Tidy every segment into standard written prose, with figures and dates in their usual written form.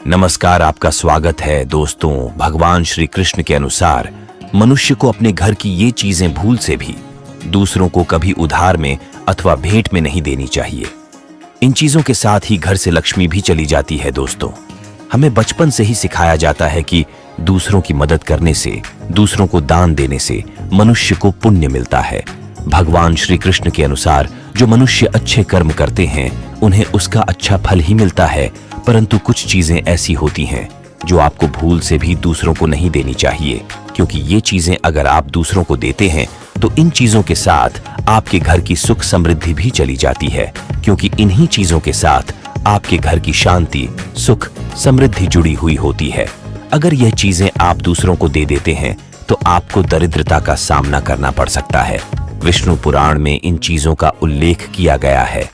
नमस्कार, आपका स्वागत है दोस्तों। भगवान श्री कृष्ण के अनुसार मनुष्य को अपने घर की ये चीजें भूल से भी दूसरों को कभी उधार में अथवा भेंट में नहीं देनी चाहिए। इन चीजों के साथ ही घर से लक्ष्मी भी चली जाती है। दोस्तों, हमें बचपन से ही सिखाया जाता है कि दूसरों की मदद करने से, दूसरों को दान देने से मनुष्य को पुण्य मिलता है। भगवान श्री कृष्ण के अनुसार जो मनुष्य अच्छे कर्म करते हैं उन्हें उसका अच्छा फल ही मिलता है, परंतु कुछ चीजें ऐसी होती हैं जो आपको भूल से भी दूसरों को नहीं देनी चाहिए, क्योंकि ये चीजें अगर आप दूसरों को देते हैं तो इन चीजों के साथ आपके घर की सुख समृद्धि भी चली जाती है, क्योंकि इन्हीं चीजों के साथ आपके घर की शांति, सुख, समृद्धि जुड़ी हुई होती है। अगर यह चीजें आप दूसरों को दे देते हैं तो आपको दरिद्रता का सामना करना पड़ सकता है। विष्णु पुराण में इन चीजों का उल्लेख किया गया है।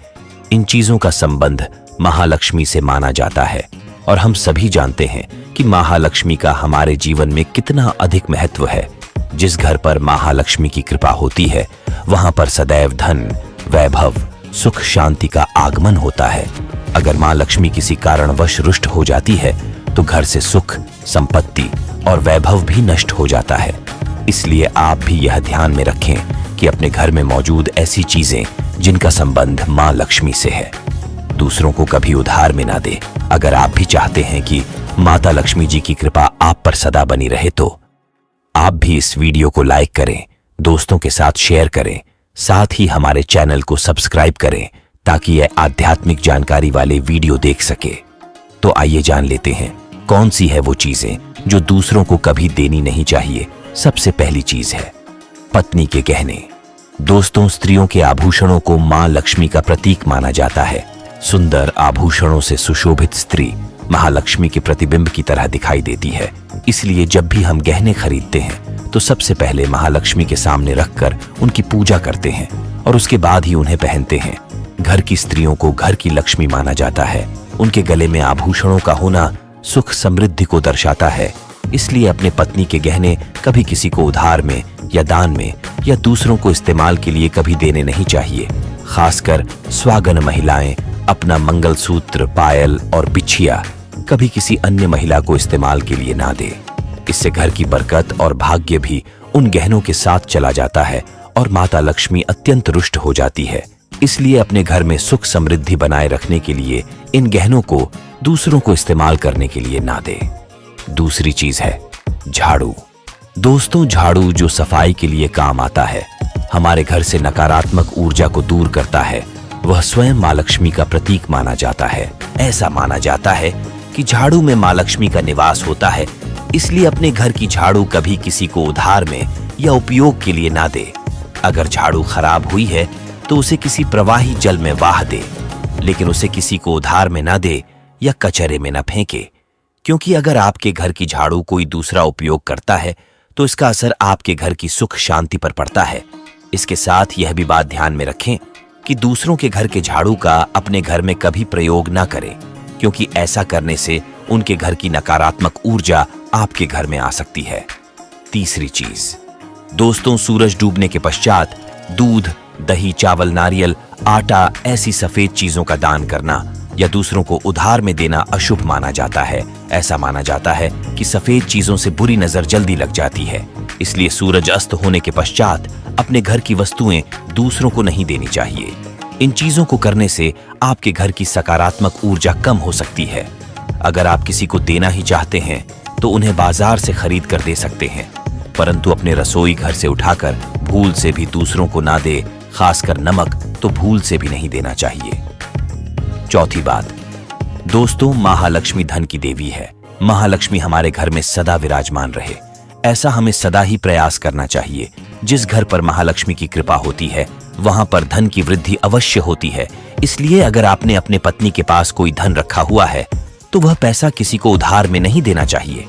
इन चीजों का संबंध महालक्ष्मी से माना जाता है और हम सभी जानते हैं कि महालक्ष्मी का हमारे जीवन में कितना अधिक महत्व है। जिस घर पर महालक्ष्मी की कृपा होती है वहां पर सदैव धन, वैभव, सुख, शांति का आगमन होता है। अगर मां लक्ष्मी किसी कारणवश रुष्ट हो जाती है तो घर से सुख, संपत्ति और वैभव भी नष्ट हो जाता है। इसलिए आप भी यह ध्यान में रखें कि अपने घर में मौजूद ऐसी चीजें जिनका संबंध मां लक्ष्मी से है दूसरों को कभी उधार में ना दे। अगर आप भी चाहते हैं कि माता लक्ष्मी जी की कृपा आप पर सदा बनी रहे तो आप भी इस वीडियो को लाइक करें, दोस्तों के साथ शेयर करें, साथ ही हमारे चैनल को सब्सक्राइब करें ताकि यह आध्यात्मिक जानकारी वाले वीडियो देख सके। तो आइए जान लेते हैं कौन सी है वो चीजें जो दूसरों को कभी देनी नहीं चाहिए। सबसे पहली चीज है पत्नी के गहने। दोस्तों, स्त्रियों के आभूषणों को मां लक्ष्मी का प्रतीक माना जाता है। सुंदर आभूषणों से सुशोभित स्त्री महालक्ष्मी के प्रतिबिंब की तरह दिखाई देती है। इसलिए जब भी हम गहने खरीदते हैं तो सबसे पहले महालक्ष्मी के सामने रखकर उनकी पूजा करते हैं और उसके बाद ही उन्हें पहनते हैं। घर की स्त्रियों को घर की लक्ष्मी माना जाता है। उनके गले में आभूषणों का होना सुख समृद्धि को दर्शाता है। इसलिए अपने पत्नी के गहने कभी किसी को उधार में या दान में या दूसरों को इस्तेमाल के लिए कभी देने नहीं चाहिए। खासकर स्वागन महिलाएं अपना मंगलसूत्र, पायल और बिछिया कभी किसी अन्य महिला को इस्तेमाल के लिए ना दे। इससे घर की बरकत और भाग्य भी उन गहनों के साथ चला जाता है और माता लक्ष्मी अत्यंत रुष्ट हो जाती है। इसलिए अपने घर में सुख समृद्धि बनाए रखने के लिए इन गहनों को दूसरों को इस्तेमाल करने के लिए ना दे। दूसरी चीज है झाड़ू। दोस्तों, झाड़ू जो सफाई के लिए काम आता है, हमारे घर से नकारात्मक ऊर्जा को दूर करता है, वह स्वयं मां लक्ष्मी का प्रतीक माना जाता है। ऐसा माना जाता है कि झाड़ू में मां लक्ष्मी का निवास होता है। इसलिए अपने घर की झाड़ू कभी किसी को उधार में या उपयोग के लिए ना दे। अगर झाड़ू खराब हुई है तो उसे किसी प्रवाही जल में वाह दे, लेकिन उसे किसी को उधार में ना दे या कचरे में ना फेंके, क्योंकि अगर आपके घर की झाड़ू कोई दूसरा उपयोग करता है तो इसका असर आपके घर की सुख शांति पर पड़ता है। इसके साथ यह भी बात ध्यान में रखें कि दूसरों के घर के झाड़ू का अपने घर में कभी प्रयोग ना करें, क्योंकि ऐसा करने से उनके घर की नकारात्मक ऊर्जा आपके घर में आ सकती है। तीसरी चीज, दोस्तों, सूरज डूबने के पश्चात दूध, दही, चावल, नारियल, आटा ऐसी सफेद चीजों का दान करना या दूसरों को उधार में देना अशुभ माना जाता है। ऐसा माना जाता है कि सफेद चीजों से बुरी नजर जल्दी लग जाती है। इसलिए सूरज अस्त होने के पश्चात अपने घर की वस्तुएं दूसरों को नहीं देनी चाहिए। इन चीजों को करने से आपके घर की सकारात्मक ऊर्जा कम हो सकती है। अगर आप किसी को देना ही चाहते हैं तो उन्हें बाजार से खरीद कर दे सकते हैं, परंतु अपने रसोई घर से उठाकर भूल से भी दूसरों को ना दे। खासकर नमक तो भूल से भी नहीं देना चाहिए। चौथी बात, दोस्तों, महालक्ष्मी धन की देवी है। महालक्ष्मी हमारे घर में सदा विराजमान रहे, ऐसा हमें सदा ही प्रयास करना चाहिए। जिस घर पर महालक्ष्मी की कृपा होती है वहां पर धन की वृद्धि अवश्य होती है। इसलिए अगर आपने अपने पत्नी के पास कोई धन रखा हुआ है तो वह पैसा किसी को उधार में नहीं देना चाहिए।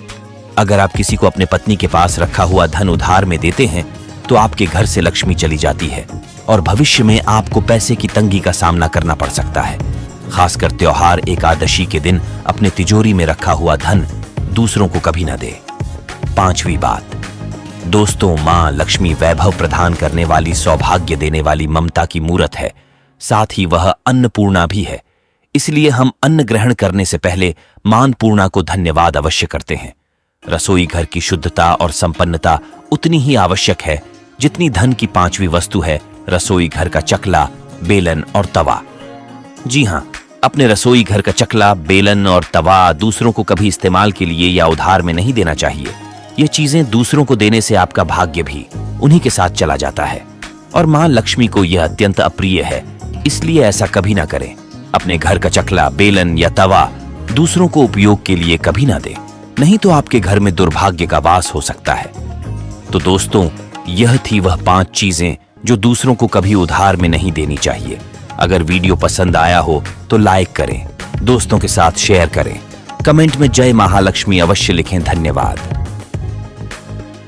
अगर आप किसी को अपने पत्नी के पास रखा हुआ धन उधार में देते हैं तो आपके घर से लक्ष्मी चली जाती है और भविष्य में आपको पैसे की तंगी का सामना करना पड़ सकता है। खासकर त्योहार एकादशी के दिन अपने तिजोरी में रखा हुआ धन दूसरों को कभी ना दे। पांचवी बात, दोस्तों, मां लक्ष्मी वैभव प्रदान करने वाली, सौभाग्य देने वाली ममता की मूरत है। साथ ही वह अन्नपूर्णा भी है। इसलिए हम अन्न ग्रहण करने से पहले मानपूर्णा को धन्यवाद अवश्य करते हैं। रसोई घर की शुद्धता और संपन्नता उतनी ही आवश्यक है जितनी धन की पांचवी वस्तु है रसोई घर का चकला, बेलन और तवा। जी हाँ, अपने रसोई घर का चकला, बेलन और तवा दूसरों को कभी इस्तेमाल के लिए या उधार में नहीं देना चाहिए। ये चीजें दूसरों को देने से आपका भाग्य भी उन्हीं के साथ चला जाता है और मां लक्ष्मी को यह अत्यंत अप्रिय है, इसलिए ऐसा कभी ना करें। अपने घर का चकला, बेलन या तवा दूसरों को उपयोग के लिए कभी ना दें, नहीं तो आपके घर में दुर्भाग्य का वास हो सकता है। तो दोस्तों, यह थी वह 5 चीजें जो दूसरों को कभी उधार में नहीं देनी चाहिए। अगर वीडियो पसंद आया हो तो लाइक करें, दोस्तों के साथ शेयर करें, कमेंट में जय महालक्ष्मी अवश्य लिखें। धन्यवाद।